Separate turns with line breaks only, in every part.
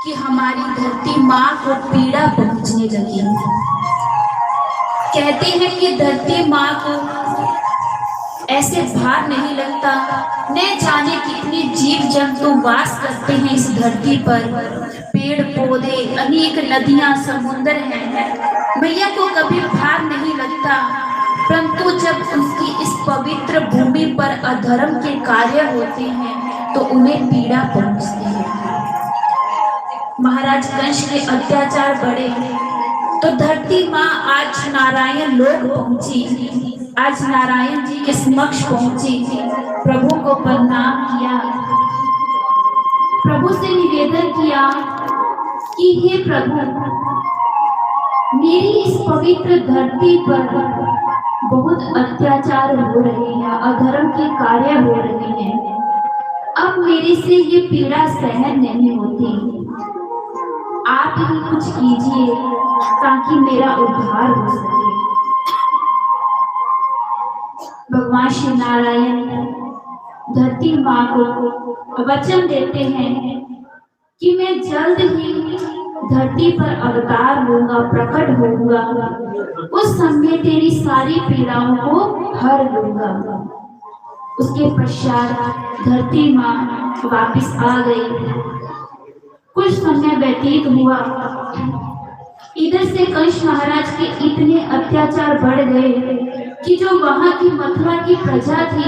कि हमारी धरती माँ को पीड़ा पहुंचने लगी। कहते हैं कि धरती माँ को ऐसे भार नहीं लगता, न जाने कितने जीव जंतु वास करते हैं इस धरती पर, पेड़ पौधे, अनेक नदियां, समुद्र हैं, मैया को कभी भार नहीं लगता। परंतु जब उसकी इस पवित्र भूमि पर अधर्म के कार्य होते हैं तो उन्हें पीड़ा पहुंचती है। महाराज कंस के अत्याचार बढ़े तो धरती माँ आज नारायण लोक पहुंची, आज नारायण जी के समक्ष पहुंची, प्रभु को प्रणाम किया, प्रभु से निवेदन किया कि हे प्रभु, मेरी इस पवित्र धरती पर बहुत अत्याचार हो रहे हैं, अधर्म के कार्य हो रहे हैं, अब मेरे से ये पीड़ा सहन नहीं होती, आप ही कुछ कीजिए ताकि मेरा उद्धार हो सके। भगवान श्री नारायण धरती माँ को वचन देते हैं कि मैं जल्द ही धरती पर अवतार होगा, प्रकट होऊंगा, उस समय तेरी सारी पीड़ाओं को हर लूंगा। उसके पश्चात धरती माँ वापिस आ गई। कुछ समय व्यतीत हुआ, इधर से कंस महाराज के इतने अत्याचार बढ़ गए कि जो वहां की मथुरा की प्रजा थी,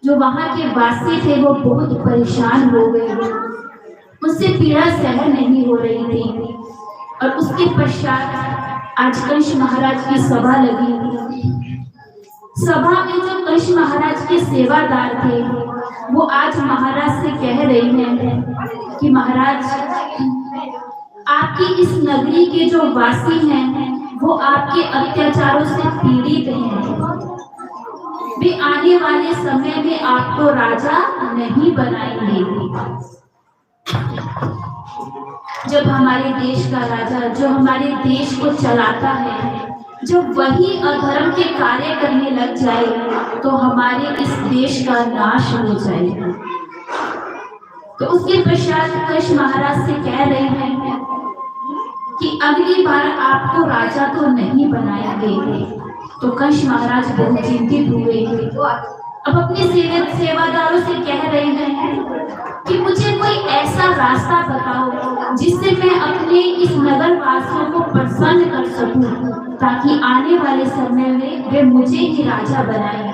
जो वहां के वासी थे, वो बहुत परेशान हो गए, उससे पीड़ा सहन नहीं हो रही थी। और उसके पश्चात आज कंस महाराज की सभा लगी। सभा में जो कंस महाराज के सेवादार थे वो आज महाराज से कह रहे हैं कि महाराज, आपकी इस नगरी के जो वासी हैं वो आपके अत्याचारों से पीड़ित हैं, वे आने वाले समय में आपको राजा नहीं बनाएंगे। जब हमारे देश का राजा, जो हमारे देश को चलाता है, जब वही अधर्म के कार्य करने लग जाए तो हमारे इस देश का नाश हो जाएगा। तो उसके पश्चात कंस महाराज से कह रहे हैं कि अगली बार आपको राजा तो नहीं बनाएंगे। तो कंस महाराज बहुत चिंतित हुए। अब अपने सेवादारों से कह रहे हैं कि मुझे कोई ऐसा रास्ता बताओ जिससे मैं अपने इस नगर वासियों को प्रसन्न कर सकूं, ताकि आने वाले समय में वे मुझे ही राजा बनाएं।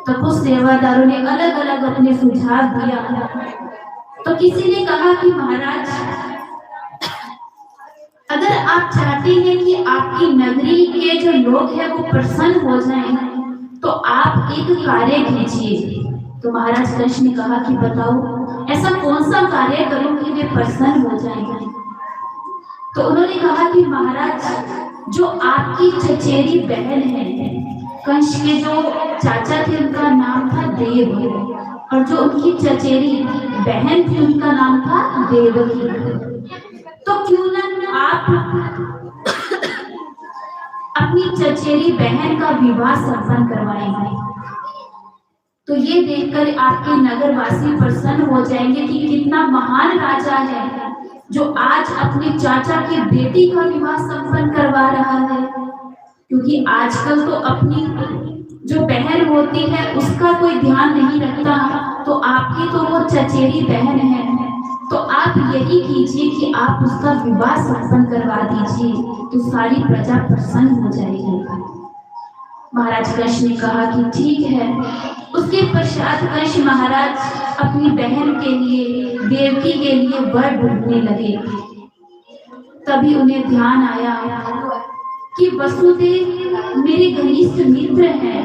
तो कुछ सेवादारों ने अलग अलग अपने सुझाव दिया। तो किसी ने कहा कि महाराज, अगर आप चाहते हैं कि आपकी नगरी के जो लोग हैं वो प्रसन्न हो जाएं, तो आप एक कार्य कीजिए। तो महाराज कंस ने कहा कि बताओ, ऐसा कौन सा कार्य करूं कि वे प्रसन्न हो जाएंगे। तो उन्होंने कहा कि महाराज, जो आपकी चचेरी बहन है, कंस के जो चाचा थे उनका नाम था देव, और जो उनकी चचेरी बहन थी उनका नाम था देवकी। तो क्यों ना आप अपनी चचेरी बहन का विवाह संपन्न करवाएंगे। तो ये देखकर आपके नगरवासी प्रसन्न हो जाएंगे कि कितना महान राजा है जो आज अपने चाचा की बेटी का विवाह संपन्न करवा रहा है। क्योंकि आजकल तो अपनी जो बहन होती है उसका कोई ध्यान नहीं रखता, तो आपकी तो वो चचेरी बहन है, तो आप यही कीजिए कि आप उसका विवाह संपन्न करवा दीजिए, तो सारी प्रजा प्रसन्न हो जाएगी। महाराज कंस ने कहा कि ठीक है। उसके पश्चात कंस महाराज अपनी बहन के लिए, देवकी के लिए वर ढूंढने लगे। तभी उन्हें ध्यान आया कि वसुदेव मेरे घनिष्ठ मित्र हैं,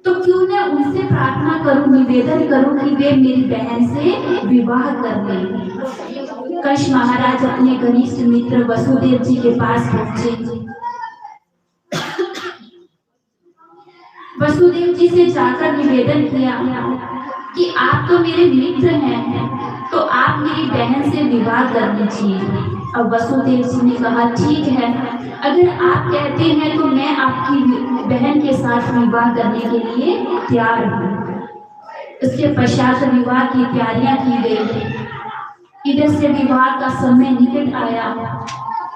तो क्यों न उनसे प्रार्थना करूं, निवेदन करूं कि वे मेरी बहन से विवाह कर लें। कंस महाराज अपने घनिष्ठ मित्र वसुदेव जी के पास पहुंचे। वसुदेव जी से जाकर निवेदन किया कि आप तो मेरे मित्र हैं, तो आप मेरी बहन से विवाह कर लीजिए। अब वसुदेव जी ने कहा ठीक है, अगर आप कहते हैं तो मैं आपकी बहन के साथ विवाह करने के लिए तैयार हूँ। इसके पश्चात विवाह की तैयारियां की गई। इधर से विवाह का समय निकट आया,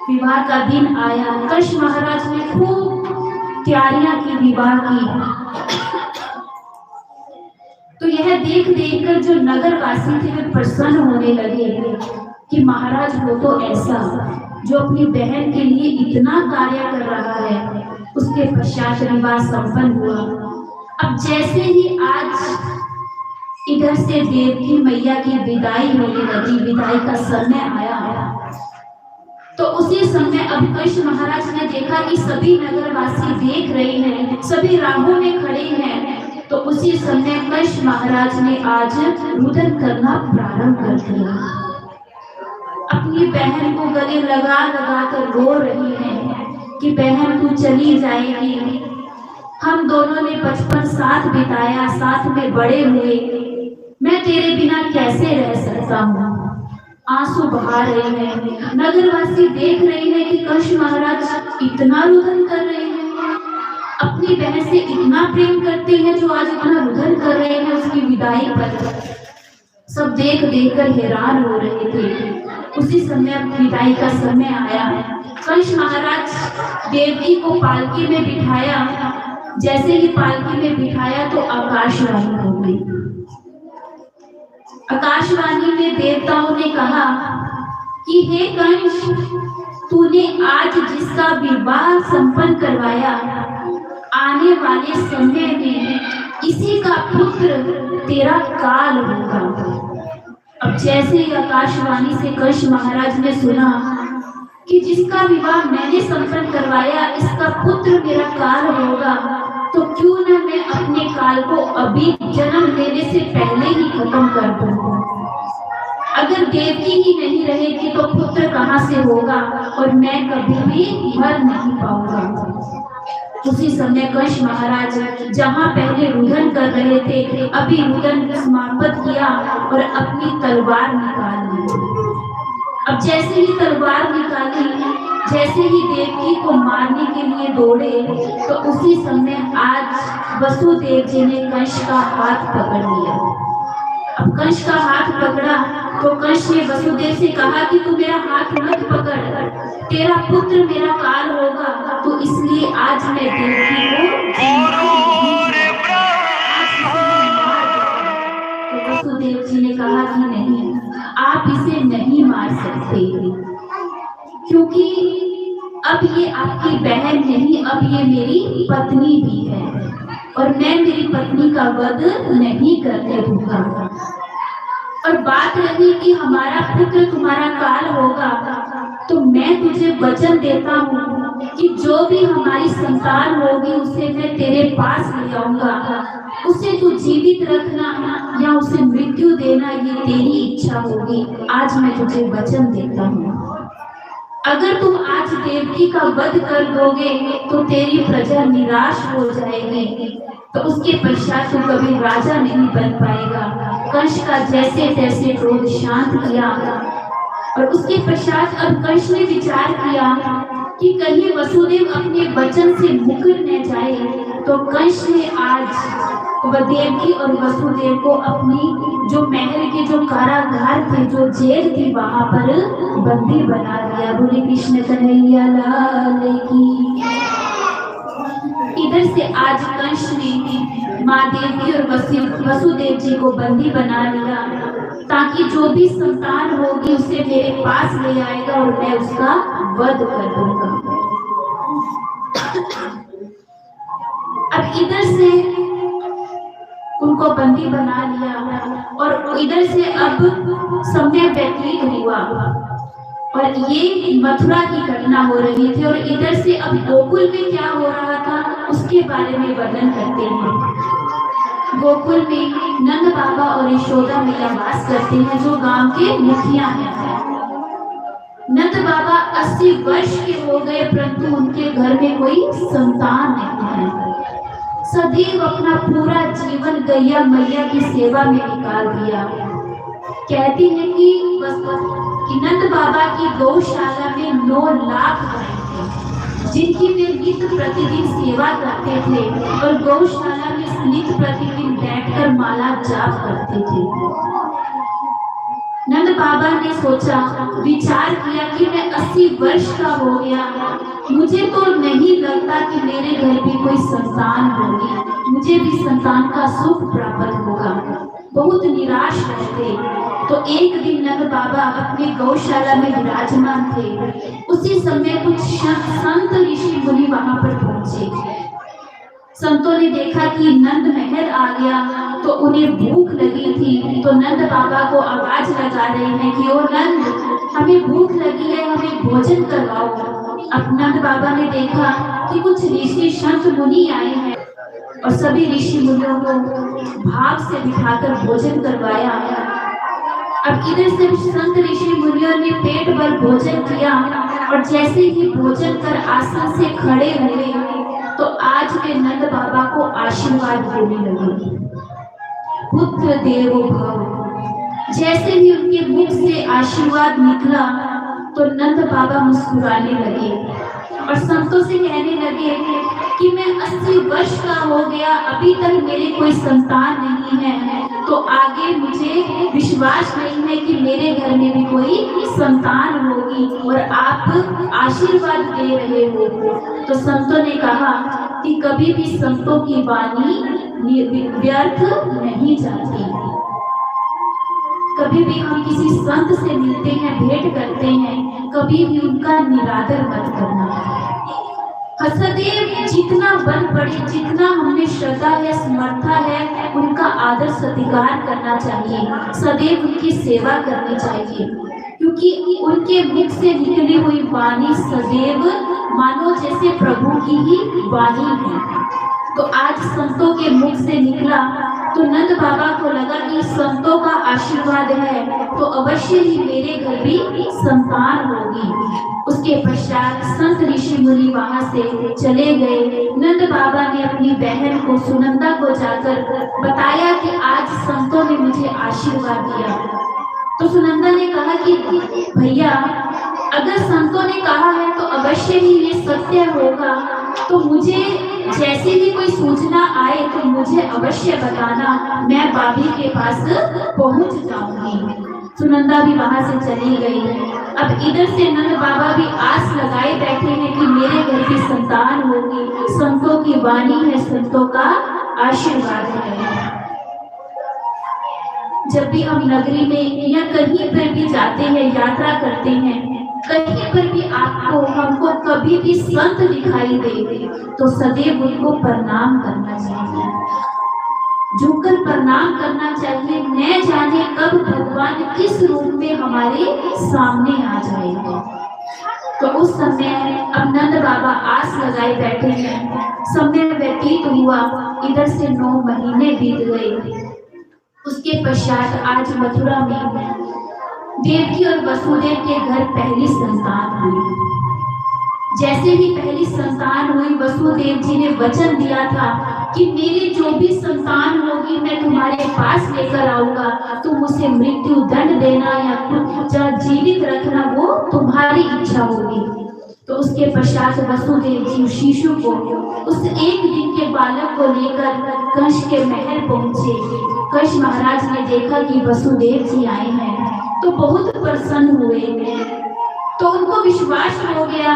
विवाह का दिन आया। कृष महाराज ने खूब तैयारियां की विवाह की। तो यह देख देख कर जो नगरवासी थे वे प्रसन्न होने लगे कि महाराज वो तो ऐसा जो अपनी बहन के लिए इतना कार्य कर रहा है। उसके पश्चात विवाह संपन्न हुआ। अब जैसे ही आज इधर से देवकी मैया की विदाई होने लगी, विदाई का समय आया, तो उसी समय अब कृष्ण महाराज ने देखा कि सभी नगरवासी देख रहे हैं, सभी राहों में खड़े हैं। तो उसी समय कृष्ण महाराज ने आज रुदन करना प्रारंभ कर दिया। अपनी बहन को गले लगा लगा कर रो रही है कि बहन तू चली जाएगी, हम दोनों ने बचपन साथ बिताया, साथ में बड़े हुए, मैं तेरे बिना कैसे रह सकता हूँ। आंसू बहा रहे हैं, नगरवासी देख रहे हैं कि कृष्ण महाराज इतना रुदन कर रहे हैं, अपनी बहन से इतना प्रेम करते हैं जो आज इतना रुदन कर रहे हैं उसकी विदाई पर। सब देख देख कर हैरान हो रहे थे। उसी समय विदाई का समय आया। कृष्ण महाराज देवकी को पालकी में बिठाया। जैसे ही पालकी में बिठाया तो आकाशवाणी हो गई। आकाशवाणी में देवताओं ने कहा कि हे कंस, तूने आज जिसका विवाह संपन्न करवाया, आने वाले समय में इसी का पुत्र तेरा काल होगा। अब जैसे ही आकाशवाणी से कृष्ण महाराज ने सुना कि जिसका विवाह मैंने संपन्न करवाया इसका पुत्र मेरा काल होगा, तो क्यों न मैं अपने काल को अभी जन्म लेने से पहले ही खत्म कर दूं। अगर देवकी ही नहीं रहेगी तो पुत्र कहां से होगा और मैं कभी भी मर नहीं पाऊंगा। उसी समय कृष्ण महाराज जहां पहले रुदन कर रहे थे, अभी रुदन समाप्त किया और अपनी तलवार निकाल ली। अब जैसे ही तलवार निकाली, जैसे ही देवकी को मारने के लिए दौड़े, तो उसी समय आज वसुदेव जी ने कंस का हाथ पकड़ लिया। अब कंस का हाथ पकड़ा तो कंस ने वसुदेव से कहा कि तू मेरा हाथ मत पकड़, तेरा पुत्र मेरा काल होगा, तो इसलिए आज मैं देवकी को तो वसुदेव जी ने कहा कि नहीं, आप इसे नहीं मार सकते, क्योंकि अब ये आपकी बहन नहीं, अब ये मेरी पत्नी भी है और मैं मेरी पत्नी का वध नहीं करने दूंगा। और बात रही कि हमारा पुत्र तुम्हारा काल होगा, तो मैं तुझे वचन देता हूँ कि जो भी हमारी संतान होगी उसे मैं तेरे पास ले आऊंगा। उसे तू जीवित रखना या उसे मृत्यु देना, ये तेरी इच्छा होगी। आज मैं तुझे वचन देता हूँ, अगर तुम आज देवकी का वध कर दोगे तो तेरी प्रजा निराश हो जाएगी, तो उसके पश्चात तू कभी राजा नहीं बन पाएगा। कंस का जैसे तैसे क्रोध शांत किया और उसके पश्चात अब कंस ने विचार किया कि कहीं वसुदेव अपने वचन से मुकर न जाए, तो कंस ने आज देवकी और वसुदेव को अपनी जो महल के जो कारागार थे, जो जेल थी, वहां पर बंदी बना दिया। बोले कृष्ण कन्हैया लाल की। इधर से आज कंस ने माँ देवकी और वसुदेव जी को बंदी बना लिया, ताकि जो भी संतान होगी उसे मेरे पास ले आएगा और मैं उसका वध कर दूंगा। अब इधर से उनको बंदी बना लिया और इधर से अब समय व्यतीत हुआ और ये मथुरा की घटना हो रही थी। और इधर से अब गोकुल में क्या हो रहा था उसके बारे में वर्णन करते हैं। गोकुल में नंद बाबा और यशोदा मैया वास करते हैं, जो गांव के मुखिया हैं। नंद बाबा 80 वर्ष के हो गए, परंतु उनके घर में कोई संतान नहीं है। सदैव अपना पूरा जीवन गैया मैया की सेवा में निकाल दिया। कहती है कि नंद बाबा की गौशाला में 9 लाख गाय थे, जिनकी वे नित्य प्रतिदिन सेवा करते थे और गौशाला में नित्य प्रतिदिन बैठकर माला जाप करते थे। नंद बाबा ने सोचा, विचार किया कि मैं 80 वर्ष का हो गया, मुझे तो नहीं लगता कि मेरे घर भी कोई संतान होगी, मुझे भी संतान का सुख प्राप्त होगा। बहुत निराश रहते। तो एक दिन नंद बाबा अपने गौशाला में विराजमान थे। उसी समय कुछ संत ऋषि मुनि वहां पर पहुंचे। संतों ने देखा कि नंद महल आ गया, तो उन्हें भूख लगी थी। तो नंद बाबा को आवाज लगा रहे हैं कि ओ नंद, हमें भूख लगी है, हमें भोजन करवाओ। अब नंद बाबा ने देखा कि कुछ ऋषि संत मुनि आए हैं और सभी ऋषि मुनियों को भाव से बिठाकर भोजन करवाया। अब इधर से संत ऋषि मुनियों ने पेट भर भोजन किया और जैसे ही भोजन कर आसन से खड़े हुए तो आज के नंद बाबा को आशीर्वाद देने लगे, पुत्र देवो भव। जैसे ही उनके मुख से आशीर्वाद निकला तो नंद बाबा मुस्कुराने लगे और संतों से कहने लगे कि मैं 80 वर्ष का हो गया, अभी तक मेरे कोई संतान नहीं है, तो आगे मुझे विश्वास नहीं है कि मेरे घर में भी कोई संतान होगी और आप आशीर्वाद दे रहे हो। तो संतों ने कहा कि कभी भी संतों की वाणी व्यर्थ नहीं जाती। कभी भी हम किसी संत से मिलते हैं, भेंट करते हैं, कभी भी उनका निरादर मत करना। सदैव जितना बन पड़े, जितना हमें श्रद्धा है, समर्था है, उनका आदर सत्कार करना चाहिए, सदैव उनकी सेवा करनी चाहिए, क्योंकि उनके मुख से निकली हुई वाणी सदैव मानो जैसे प्रभु की ही वाणी है। तो आज संतों के मुख से निकला तो नंद बाबा को लगा कि संतों का आशीर्वाद है तो अवश्य ही मेरे घर भी संतान होगी। उसके पश्चात संत ऋषि मुनि वहां से चले गए। नंद बाबा ने अपनी बहन को सुनंदा को जाकर बताया कि आज संतों ने मुझे आशीर्वाद दिया। तो सुनंदा ने कहा कि भैया, अगर संतों ने कहा है तो अवश्य ही ये सत्य होगा, तो मुझे जैसे भी कोई सूचना आए तो मुझे अवश्य बताना, मैं भाभी के पास पहुंच जाऊंगी। सुनंदा भी वहां से चली गई। अब इधर से नंद बाबा भी आस लगाए बैठे हैं कि मेरे घर की संतान होगी, संतों की वाणी है, संतों का आशीर्वाद है। जब भी हम नगरी में या कहीं पर भी जाते हैं, यात्रा करते हैं, कहीं पर भी आपको हमको कभी भी संत दिखाई दे तो सदैव उनको प्रणाम करना चाहिए, झुककर प्रणाम करना चाहिए। न जाने कब भगवान किस रूप में हमारे सामने आ जाएगा। तो उस समय अब नंद बाबा आस लगाए बैठे हैं। समय व्यतीत हुआ, इधर से 9 महीने बीत गए। उसके पश्चात आज मथुरा में देवकी और वसुदेव के घर पहली संतान हुई। जैसे ही पहली संतान हुई, वसुदेव जी ने वचन दिया था कि मेरी जो भी संतान होगी मैं तुम्हारे पास लेकर आऊंगा, तुम उसे मृत्यु दंड देना या जीवित रखना वो तुम्हारी इच्छा होगी। तो उसके पश्चात वसुदेव जी शिशु को, उस एक दिन के बालक को लेकर कंस के महल पहुंचे। कंस महाराज ने देखा कि वसुदेव जी आए हैं तो बहुत प्रसन्न हुए। तो उनको विश्वास हो गया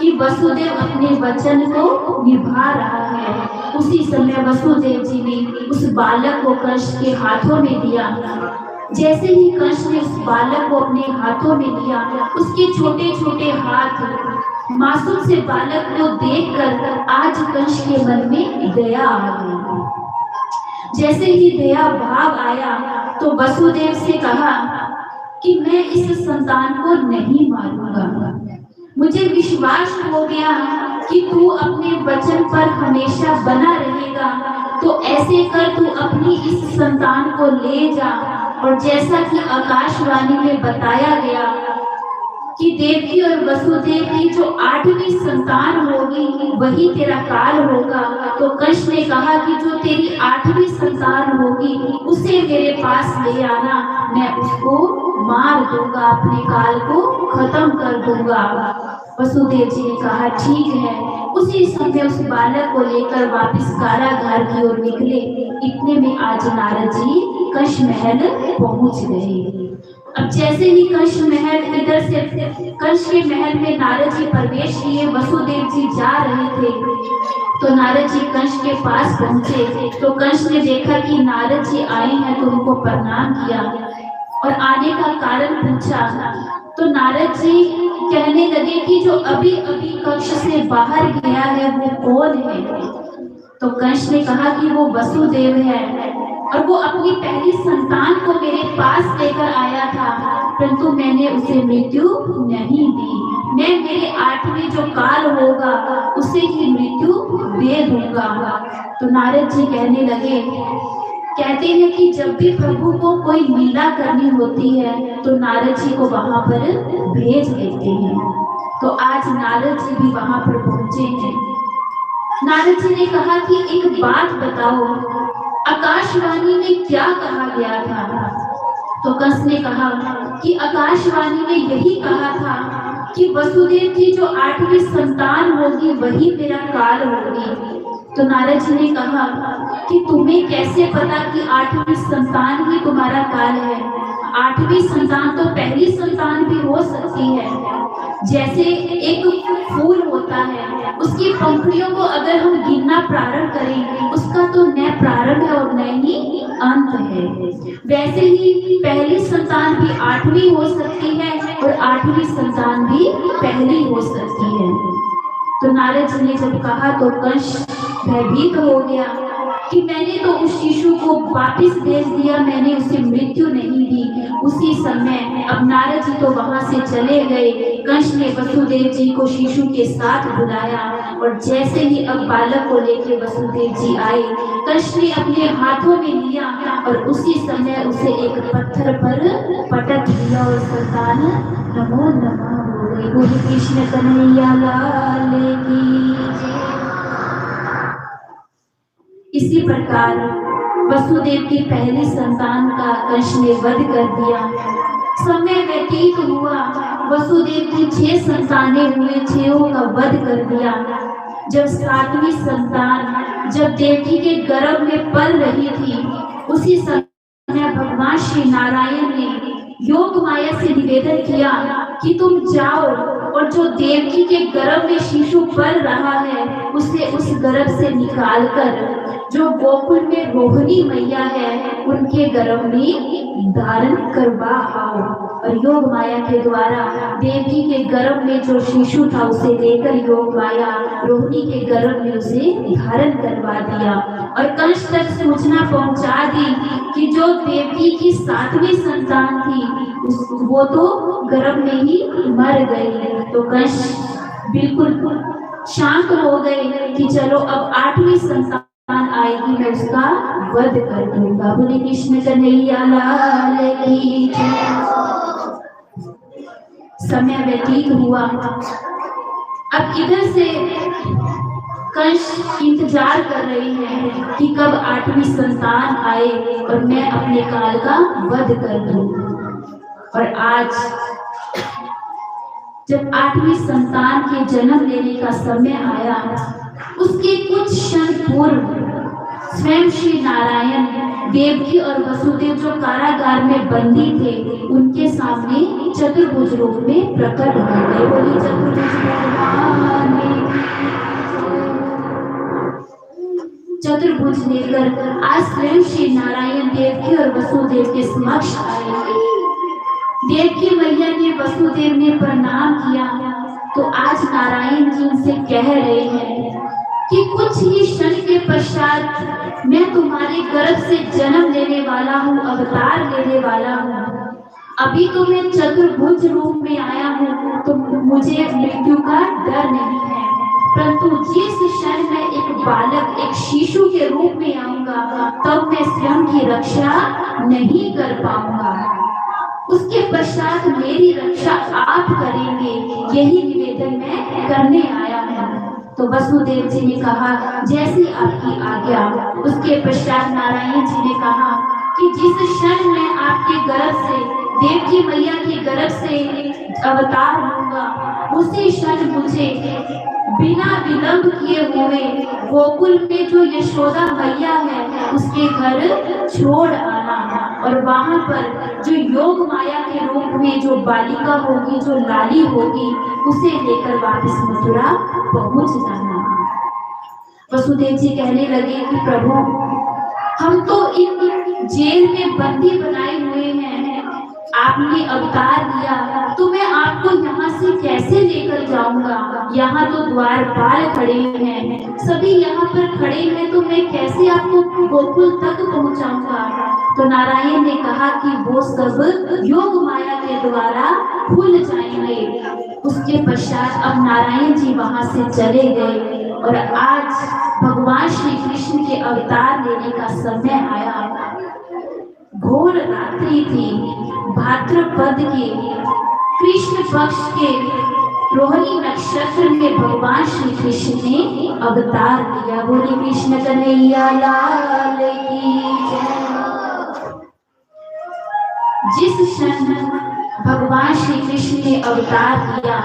कि वसुदेव अपने वचन को निभा रहा है। उसी समय वसुदेव जी ने उस बालक को कंस के हाथों में दिया। जैसे ही कंस ने उस बालक को अपने हाथों में लिया, उसके छोटे छोटे हाथ मासूम से बालक को देखकर आज कंस के मन में दया आ गई। जैसे ही दया भाव आया तो वसुदेव से कहा कि मैं इस संतान को नहीं मारूंगा, मुझे विश्वास हो गया कि तू अपने वचन पर हमेशा बना रहेगा, तो ऐसे कर तू अपनी इस संतान को ले जा। और जैसा कि आकाशवाणी में बताया गया कि देवकी और वसुदेव की जो 8वीं संतान होगी वही तेरा काल होगा। तो कंस ने कहा कि जो तेरी 8वीं संतान होगी उसे मेरे पास ले आना, मैं उसको मार दूंगा, अपने काल को खत्म कर दूंगा। वसुदेव जी ने कहा ठीक है। उसी समय उस बालक को लेकर वापस कारागार की ओर निकले। इतने में आज नारद जी कंस महल पहुंच गए। अब जैसे ही कंस महल इधर से कंस के महल में नारद जी प्रवेश किए, वसुदेव जी जा रहे थे, तो नारद जी कंस के पास पहुंचे। तो कंस ने देखा कि नारद जी आए हैं तो उनको प्रणाम किया और आने का कारण पूछा। तो नारद जी कहने लगे कि जो अभी अभी कक्ष से बाहर गया है वो कौन है? तो कंस ने कहा कि वो वसुदेव है और वो अपनी पहली संतान को मेरे पास लेकर आया था, परंतु मैंने उसे मृत्यु नहीं दी। मैं मेरे 8वें जो काल होगा उसे ही मृत्यु दे दूंगा। तो नारद जी कहने लगे, कहते हैं कि जब भी प्रभु को कोई लीला करनी होती है तो नारद जी को वहां पर भेज देते हैं। तो आज नारद जी भी वहां पर पहुंचे हैं। नारद जी ने कहा कि एक बात बताओ, आकाशवाणी में क्या कहा गया था? तो कंस ने कहा कि आकाशवाणी में यही कहा था कि वसुदेव की जो 8वीं संतान होगी वही मेरा काल होगी। तो नारद जी ने कहा कि तुम्हें कैसे पता कि 8वीं संतान ही तुम्हारा काल है? 8वीं संतान तो पहली संतान भी हो सकती है। जैसे एक फूल होता है, उसकी पंखुड़ियों को अगर हम गिनना प्रारंभ करें, उसका तो न प्रारंभ है और न ही अंत है। वैसे ही पहली संतान भी 8वीं हो सकती है और 8वीं संतान भी पहली हो सकती है। तो नारद जी ने जब कहा तो कंस भयभीत हो गया कि मैंने तो उस शिशु को वापस भेज दिया, मैंने उसे मृत्यु नहीं दी। उसी समय अब नारद जी तो वहां से चले गए। कंस ने वसुदेव जी को शिशु के साथ बुलाया और जैसे ही अब बालक को लेके वसुदेव जी आए, कंस ने अपने हाथों में लिया और उसी समय उसे एक पत्थर पर पटक दिया और संतान नमो नमः हो गई। गुरु कृष्ण कन्हैया लाल की। इसी प्रकार वसुदेव की पहली संतान का कंस ने वध कर दिया। समय व्यतीत हुआ, वसुदेव की 6 संतानें हुए, 6 का वध कर दिया। जब 7वीं संतान जब देवकी के गर्भ में पल रही थी, उसी समय भगवान श्री नारायण ने योग माया से निवेदन किया कि तुम जाओ और जो देवकी के गर्भ में शिशु पल रहा है उसे उस गर्भ से निकालकर जो गोकुल में रोहिणी मैया है उनके गर्भ में धारण करवा आओ। और योग माया के द्वारा देवकी के गर्भ में जो शिशु था उसे लेकर योग माया रोहिणी के गर्भ में उसे धारण करवा दिया और कंस तक सूचना पहुंचा दी कि जो देवकी की 7वीं संतान थी वो तो गर्भ में ही मर गई। तो कंस बिल्कुल शांत हो गए कि चलो अब 8वीं संतान आएगी, मैं उसका वध कर दूंगा। बोले कृष्ण कन्हैया लाल की। समय व्यतीत हुआ। अब इधर से कंस इंतजार कर रही है कि कब 8वीं संतान आए और मैं अपने काल का वध कर दूं। और आज जब 8वीं संतान के जन्म लेने का समय आया, उसके कुछ क्षण पूर्व स्वयं श्री नारायण देवकी और वसुदेव जो कारागार में बंदी थे उनके सामने चतुर्भुज रूप में प्रकट हो गए। बोली चतुर्भुज लेकर आज स्वयं श्री नारायण देवकी और वसुदेव के समक्ष आए। देवकी मैया ने वसुदेव ने प्रणाम किया तो आज नारायण जी उनसे कह रहे हैं कि कुछ ही क्षण के पश्चात मैं तुम्हारे गर्भ से जन्म लेने वाला हूँ, अवतार लेने वाला हूँ। अभी तो मैं चतुर्भुज रूप में आया हूँ तो मुझे मृत्यु का डर नहीं है, परंतु जिस क्षण मैं एक बालक एक शिशु के रूप में आऊंगा तब मैं स्वयं की रक्षा नहीं कर पाऊंगा। उसके पश्चात मेरी रक्षा आप करेंगे, यही निवेदन मैं करने आया हूँ। तो वसुदेव जी ने कहा जैसी आपकी आज्ञा। उसके पश्चात नारायण जी ने कहा कि जिस क्षण मैं आपके गर्भ से देवकी मैया के गर्भ से अवतार लूंगा उसी क्षण मुझे बिना विलंब किए हुए गोकुल में जो यशोदा मैया है उसके घर छोड़ आना। और वहां पर जो योग माया के रूप में जो बालिका होगी, जो लाली होगी, उसे लेकर वापस मथुरा पहुंच जाना। वसुदेव जी कहने लगे कि प्रभु, हम तो इन जेल में बंदी बनाए हुए हैं, आपने अवतार लिया तो मैं आपको यहाँ से कैसे लेकर जाऊंगा? यहाँ तो द्वारपाल खड़े हैं, सभी यहाँ पर खड़े हैं, तो मैं कैसे आपको गोकुल तक पहुँचाऊंगा? तो नारायण ने कहा कि वो सब योग माया के द्वारा खुल जाएंगे। उसके पश्चात अब नारायण जी वहां से चले गए और आज भगवान श्री कृष्ण के अवतार लेने का समय आया। घोर रात्रि थी, भाद्रपद के कृष्ण पक्ष के रोहिणी नक्षत्र में भगवान श्री कृष्ण ने अवतार लिया। बोले कृष्ण कन्हैया लाल की जय। जिस क्षण भगवान श्री कृष्ण ने अवतार लिया,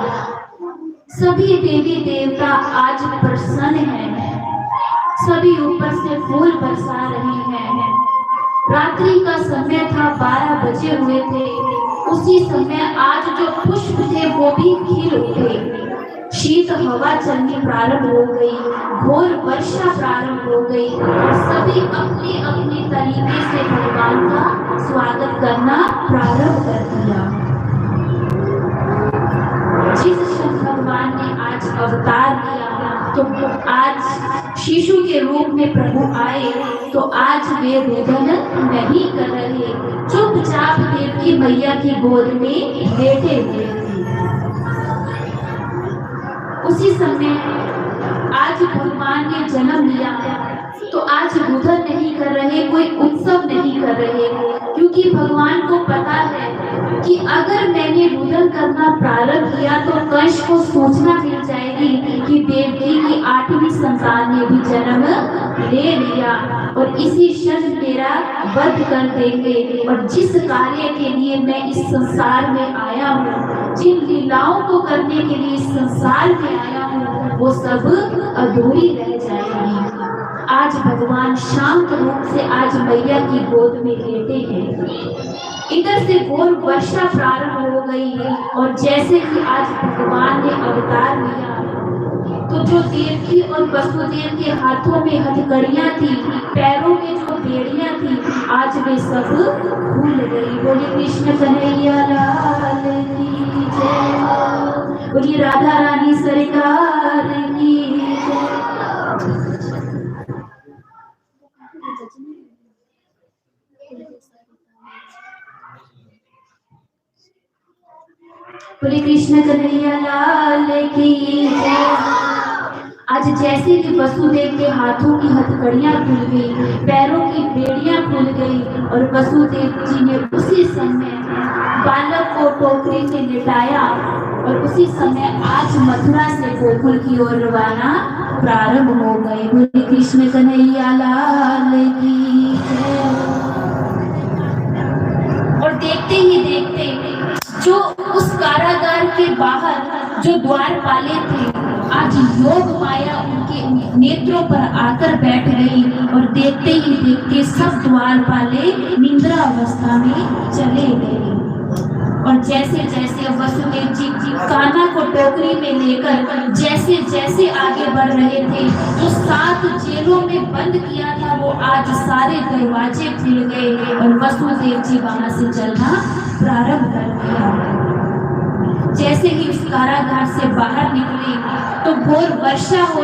सभी देवी देवता आज प्रसन्न हैं, सभी ऊपर से फूल बरसा रहे हैं। रात्रि का समय था, 12 बजे हुए थे। उसी समय आज जो पुष्प थे वो भी खिल उठे, शीत हवा चलनी प्रारंभ हो गई, घोर वर्षा प्रारंभ हो गई और सभी अपने अपने तरीके से भगवान का स्वागत करना प्रारंभ कर दिया। जिस क्षण भगवान ने आज अवतार लिया, तो आज शिशु के रूप में प्रभु आए, तो आज वे रुदन नहीं कर रहे, चुपचाप देवकी मैया की गोद में लेटे हुए थे। उसी समय आज भगवान ने जन्म लिया, तो आज रुदन नहीं कर रहे, कोई उत्सव नहीं कर रहे, क्योंकि भगवान को पता है कि अगर मैंने रुदन करना प्रारंभ किया तो कंस को सूचना मिल जाएगी कि देवकी की 8वीं संतान ने भी जन्म ले लिया और इसी क्षण मेरा वध कर देंगे। और जिस कार्य के लिए मैं इस संसार में आया हूँ, जिन लीलाओं को करने के लिए इस संसार में आया हूँ, वो सब अधूरी रह जाएगी। आज भगवान शांत रूप से आज मैया की गोद में लेटे हैं। इधर से घोर वर्षा प्रारंभ हो गई है और जैसे कि आज भगवान ने अवतार लिया, तो जो देवकी और वसुदेव के हाथों में हथकड़ियां थी, पैरों में जो बेड़ियां थी, आज वे सब भूल गई। बोले कृष्ण कन्हैया लाल की जय, बोली राधा रानी सरकार की जय। बोले कृष्ण कन्हैया लाल की जय। आज जैसे कि वसुदेव के हाथों की हथकड़ियां खुल गई, पैरों की बेड़ियां खुल गई और वसुदेव जी ने उसी समय बालक को टोकरी में लिटाया और उसी समय आज मथुरा से गोकुल की ओर रवाना प्रारंभ हो गए। बोले कृष्ण कन्हैया लाल की जय। और देखते ही देखते जो उस कारागार के बाहर जो द्वारपाले थे, आज योग माया उनके नेत्रों पर आकर बैठ गई और देखते ही देखते सब द्वारपाले निद्रा अवस्था में चले गए। और जैसे जैसे वसुदेव जी कान्हा को टोकरी में लेकर जैसे जैसे आगे बढ़ रहे थे, जो 7 जेलों में बंद किया था वो आज सारे दरवाजे खुल गए और वसुदेव जी वहां से चलना प्रारंभ कर दिया। जैसे ही उस कारागार से बाहर निकले तो घोर वर्षा हो